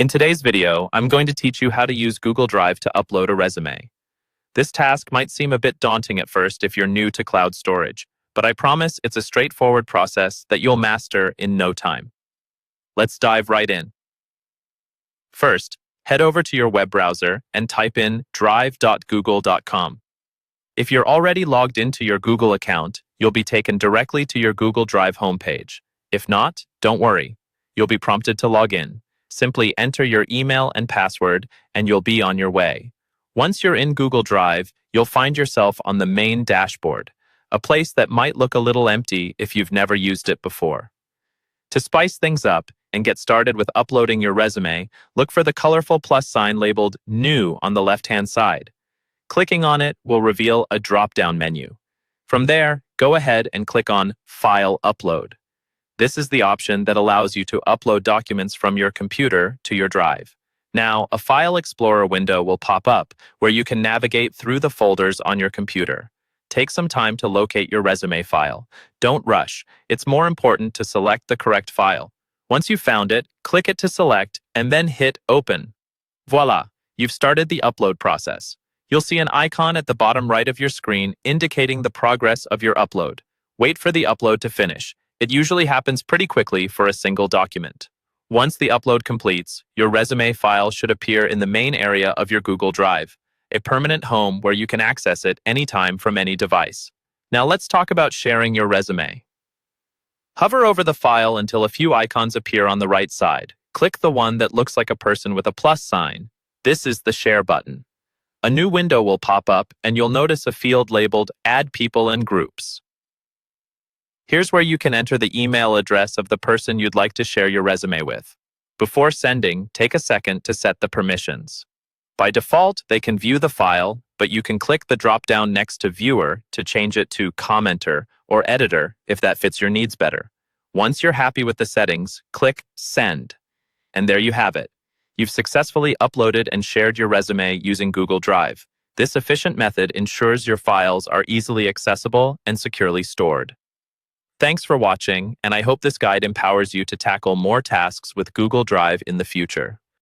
In today's video, I'm going to teach you how to use Google Drive to upload a resume. This task might seem a bit daunting at first if you're new to cloud storage, but I promise it's a straightforward process that you'll master in no time. Let's dive right in. First, head over to your web browser and type in drive.google.com. If you're already logged into your Google account, you'll be taken directly to your Google Drive homepage. If not, don't worry. You'll be prompted to log in. Simply enter your email and password, and you'll be on your way. Once you're in Google Drive, you'll find yourself on the main dashboard, a place that might look a little empty if you've never used it before. To spice things up and get started with uploading your resume, look for the colorful plus sign labeled New on the left-hand side. Clicking on it will reveal a drop-down menu. From there, go ahead and click on File Upload. This is the option that allows you to upload documents from your computer to your drive. Now, a File Explorer window will pop up where you can navigate through the folders on your computer. Take some time to locate your resume file. Don't rush. It's more important to select the correct file. Once you've found it, click it to select and then hit Open. Voila, you've started the upload process. You'll see an icon at the bottom right of your screen indicating the progress of your upload. Wait for the upload to finish. It usually happens pretty quickly for a single document. Once the upload completes, your resume file should appear in the main area of your Google Drive, a permanent home where you can access it anytime from any device. Now let's talk about sharing your resume. Hover over the file until a few icons appear on the right side. Click the one that looks like a person with a plus sign. This is the Share button. A new window will pop up and you'll notice a field labeled Add People and Groups. Here's where you can enter the email address of the person you'd like to share your resume with. Before sending, take a second to set the permissions. By default, they can view the file, but you can click the drop-down next to Viewer to change it to Commenter or Editor if that fits your needs better. Once you're happy with the settings, click Send. And there you have it. You've successfully uploaded and shared your resume using Google Drive. This efficient method ensures your files are easily accessible and securely stored. Thanks for watching, and I hope this guide empowers you to tackle more tasks with Google Drive in the future.